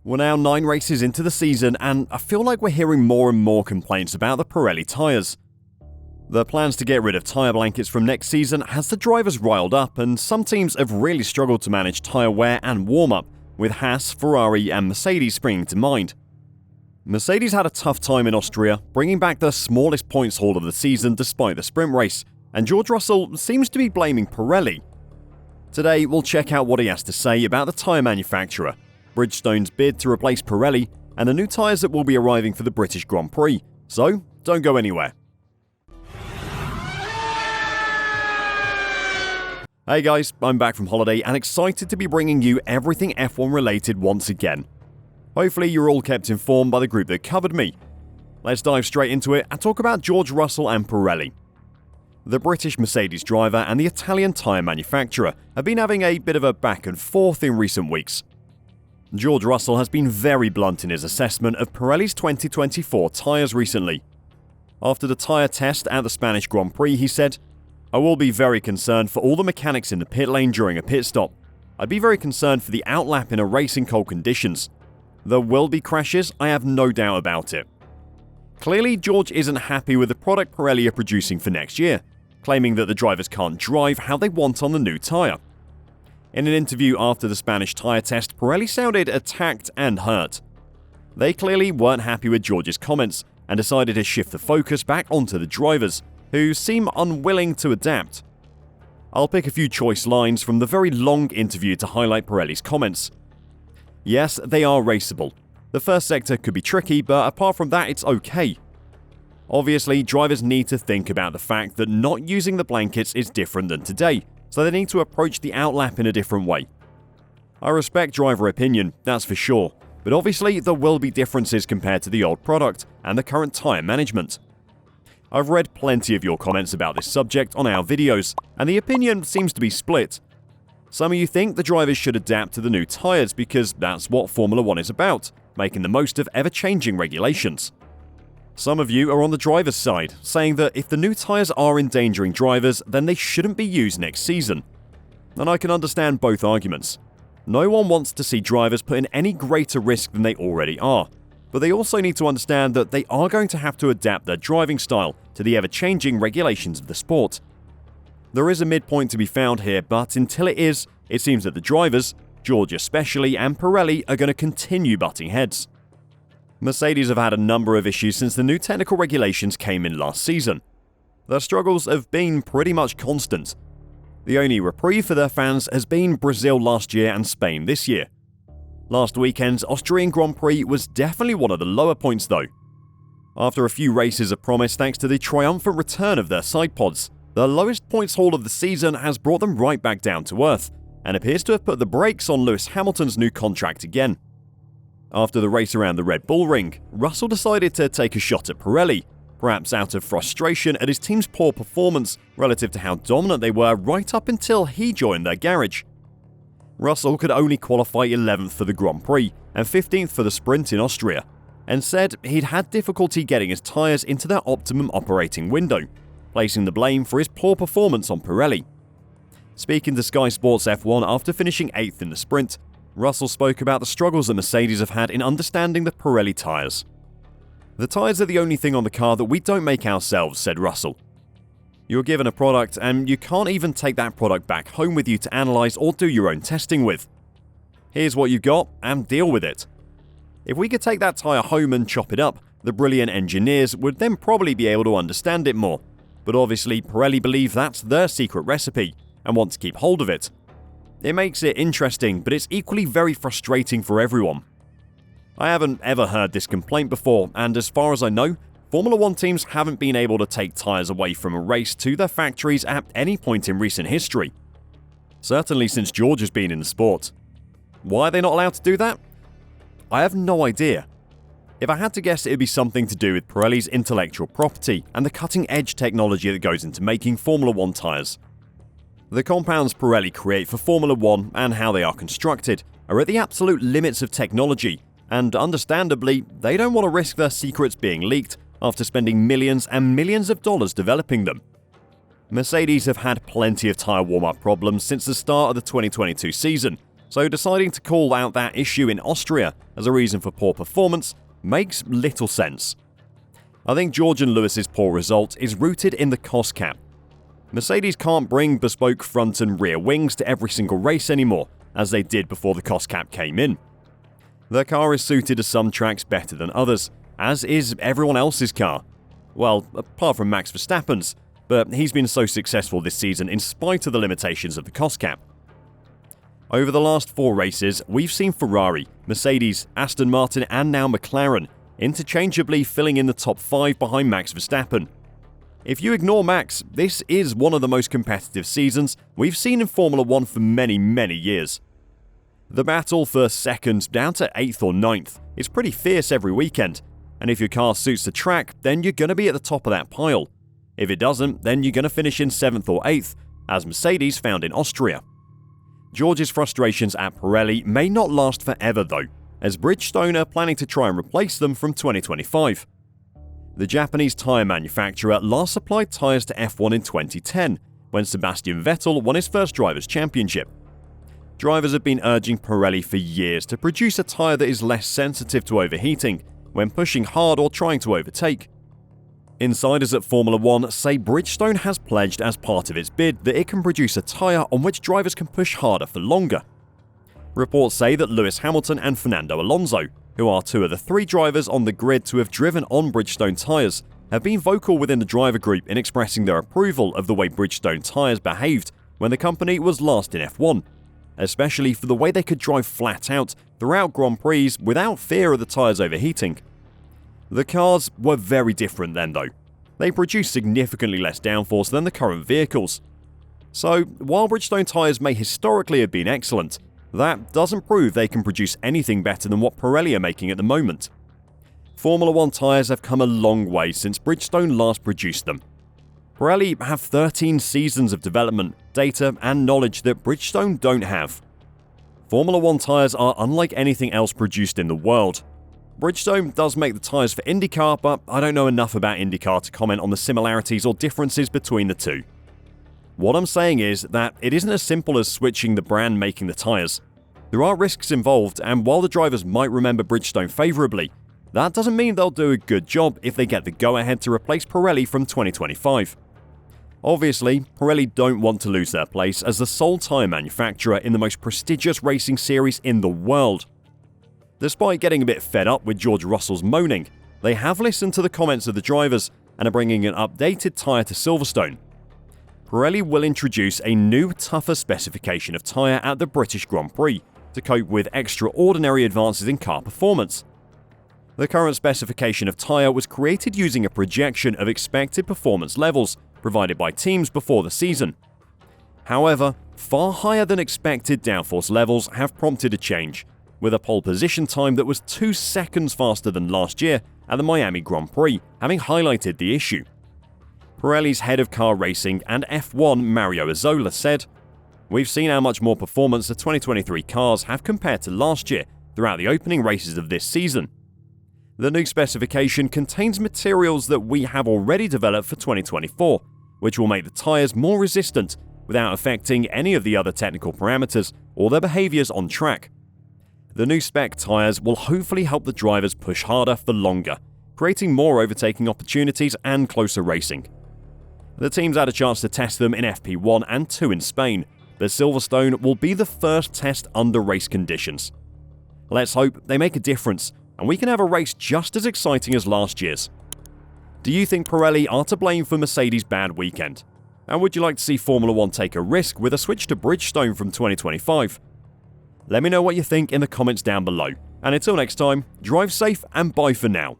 We're now 9 races into the season, and I feel like we're hearing more and more complaints about the Pirelli tyres. The plans to get rid of tyre blankets from next season has the drivers riled up, and some teams have really struggled to manage tyre wear and warm-up, with Haas, Ferrari and Mercedes springing to mind. Mercedes had a tough time in Austria, bringing back the smallest points haul of the season despite the sprint race, and George Russell seems to be blaming Pirelli. Today, we'll check out what he has to say about the tyre manufacturer, Bridgestone's bid to replace Pirelli, and the new tyres that will be arriving for the British Grand Prix, so don't go anywhere. Hey guys, I'm back from holiday and excited to be bringing you everything F1 related once again. Hopefully you're all kept informed by the group that covered me. Let's dive straight into it and talk about George Russell and Pirelli. The British Mercedes driver and the Italian tyre manufacturer have been having a bit of a back and forth in recent weeks. George Russell has been very blunt in his assessment of Pirelli's 2024 tyres recently. After the tyre test at the Spanish Grand Prix, he said, "I will be very concerned for all the mechanics in the pit lane during a pit stop. I'd be very concerned for the outlap in a race in cold conditions. There will be crashes, I have no doubt about it." Clearly, George isn't happy with the product Pirelli are producing for next year, claiming that the drivers can't drive how they want on the new tyre. In an interview after the Spanish tyre test, Pirelli sounded attacked and hurt. They clearly weren't happy with George's comments and decided to shift the focus back onto the drivers, who seem unwilling to adapt. I'll pick a few choice lines from the very long interview to highlight Pirelli's comments. Yes, they are raceable. The first sector could be tricky, but apart from that, it's okay. Obviously, drivers need to think about the fact that not using the blankets is different than today, so they need to approach the outlap in a different way. I respect driver opinion, that's for sure, but obviously there will be differences compared to the old product and the current tyre management. I've read plenty of your comments about this subject on our videos, and the opinion seems to be split. Some of you think the drivers should adapt to the new tyres because that's what Formula 1 is about, making the most of ever-changing regulations. Some of you are on the driver's side, saying that if the new tyres are endangering drivers, then they shouldn't be used next season. And I can understand both arguments. No one wants to see drivers put in any greater risk than they already are, but they also need to understand that they are going to have to adapt their driving style to the ever-changing regulations of the sport. There is a midpoint to be found here, but until it is, it seems that the drivers, George especially, and Pirelli are going to continue butting heads. Mercedes have had a number of issues since the new technical regulations came in last season. Their struggles have been pretty much constant. The only reprieve for their fans has been Brazil last year and Spain this year. Last weekend's Austrian Grand Prix was definitely one of the lower points though. After a few races of promise thanks to the triumphant return of their side pods, the lowest points haul of the season has brought them right back down to earth, and appears to have put the brakes on Lewis Hamilton's new contract again. After the race around the Red Bull Ring, Russell decided to take a shot at Pirelli, perhaps out of frustration at his team's poor performance relative to how dominant they were right up until he joined their garage. Russell could only qualify 11th for the Grand Prix and 15th for the sprint in Austria, and said he'd had difficulty getting his tyres into their optimum operating window, placing the blame for his poor performance on Pirelli. Speaking to Sky Sports F1 after finishing 8th in the sprint, Russell spoke about the struggles that Mercedes have had in understanding the Pirelli tyres. "The tyres are the only thing on the car that we don't make ourselves," said Russell. "You're given a product and you can't even take that product back home with you to analyse or do your own testing with. Here's what you've got and deal with it. If we could take that tyre home and chop it up, the brilliant engineers would then probably be able to understand it more. But obviously Pirelli believe that's their secret recipe and want to keep hold of it. It makes it interesting, but it's equally very frustrating for everyone. I haven't ever heard this complaint before, and as far as I know, Formula 1 teams haven't been able to take tyres away from a race to their factories at any point in recent history. Certainly since George has been in the sport. Why are they not allowed to do that? I have no idea. If I had to guess, it would be something to do with Pirelli's intellectual property and the cutting-edge technology that goes into making Formula 1 tyres. The compounds Pirelli create for Formula 1 and how they are constructed are at the absolute limits of technology, and understandably, they don't want to risk their secrets being leaked after spending millions and millions of dollars developing them. Mercedes have had plenty of tyre warm-up problems since the start of the 2022 season, so deciding to call out that issue in Austria as a reason for poor performance makes little sense. I think George and Lewis's poor result is rooted in the cost cap. Mercedes can't bring bespoke front and rear wings to every single race anymore, as they did before the cost cap came in. Their car is suited to some tracks better than others, as is everyone else's car. Well, apart from Max Verstappen's, but he's been so successful this season in spite of the limitations of the cost cap. Over the last 4 races, we've seen Ferrari, Mercedes, Aston Martin and now McLaren interchangeably filling in the top 5 behind Max Verstappen. If you ignore Max, this is one of the most competitive seasons we've seen in Formula 1 for many, many years. The battle for second down to 8th or 9th is pretty fierce every weekend, and if your car suits the track, then you're going to be at the top of that pile. If it doesn't, then you're going to finish in 7th or 8th, as Mercedes found in Austria. George's frustrations at Pirelli may not last forever though, as Bridgestone are planning to try and replace them from 2025. The Japanese tyre manufacturer last supplied tyres to F1 in 2010, when Sebastian Vettel won his first Drivers' Championship. Drivers have been urging Pirelli for years to produce a tyre that is less sensitive to overheating when pushing hard or trying to overtake. Insiders at Formula 1 say Bridgestone has pledged as part of its bid that it can produce a tyre on which drivers can push harder for longer. Reports say that Lewis Hamilton and Fernando Alonso, who are 2 of the 3 drivers on the grid to have driven on Bridgestone tyres, have been vocal within the driver group in expressing their approval of the way Bridgestone tyres behaved when the company was last in F1, especially for the way they could drive flat out throughout Grand Prix without fear of the tyres overheating. The cars were very different then though. They produced significantly less downforce than the current vehicles. So, while Bridgestone tyres may historically have been excellent, that doesn't prove they can produce anything better than what Pirelli are making at the moment. Formula 1 tyres have come a long way since Bridgestone last produced them. Pirelli have 13 seasons of development, data and knowledge that Bridgestone don't have. Formula 1 tyres are unlike anything else produced in the world. Bridgestone does make the tyres for IndyCar, but I don't know enough about IndyCar to comment on the similarities or differences between the two. What I'm saying is that it isn't as simple as switching the brand making the tyres. There are risks involved, and while the drivers might remember Bridgestone favourably, that doesn't mean they'll do a good job if they get the go-ahead to replace Pirelli from 2025. Obviously, Pirelli don't want to lose their place as the sole tyre manufacturer in the most prestigious racing series in the world. Despite getting a bit fed up with George Russell's moaning, they have listened to the comments of the drivers and are bringing an updated tyre to Silverstone. Pirelli will introduce a new, tougher specification of tyre at the British Grand Prix to cope with extraordinary advances in car performance. The current specification of tyre was created using a projection of expected performance levels provided by teams before the season. However, far higher than expected downforce levels have prompted a change, with a pole position time that was 2 seconds faster than last year at the Miami Grand Prix having highlighted the issue. Pirelli's head of car racing and F1 Mario Azzola said, "We've seen how much more performance the 2023 cars have compared to last year throughout the opening races of this season. The new specification contains materials that we have already developed for 2024, which will make the tyres more resistant without affecting any of the other technical parameters or their behaviours on track. The new spec tyres will hopefully help the drivers push harder for longer, creating more overtaking opportunities and closer racing." The teams had a chance to test them in FP1 and 2 in Spain, but Silverstone will be the first test under race conditions. Let's hope they make a difference, and we can have a race just as exciting as last year's. Do you think Pirelli are to blame for Mercedes' bad weekend? And would you like to see Formula 1 take a risk with a switch to Bridgestone from 2025? Let me know what you think in the comments down below. And until next time, drive safe and bye for now.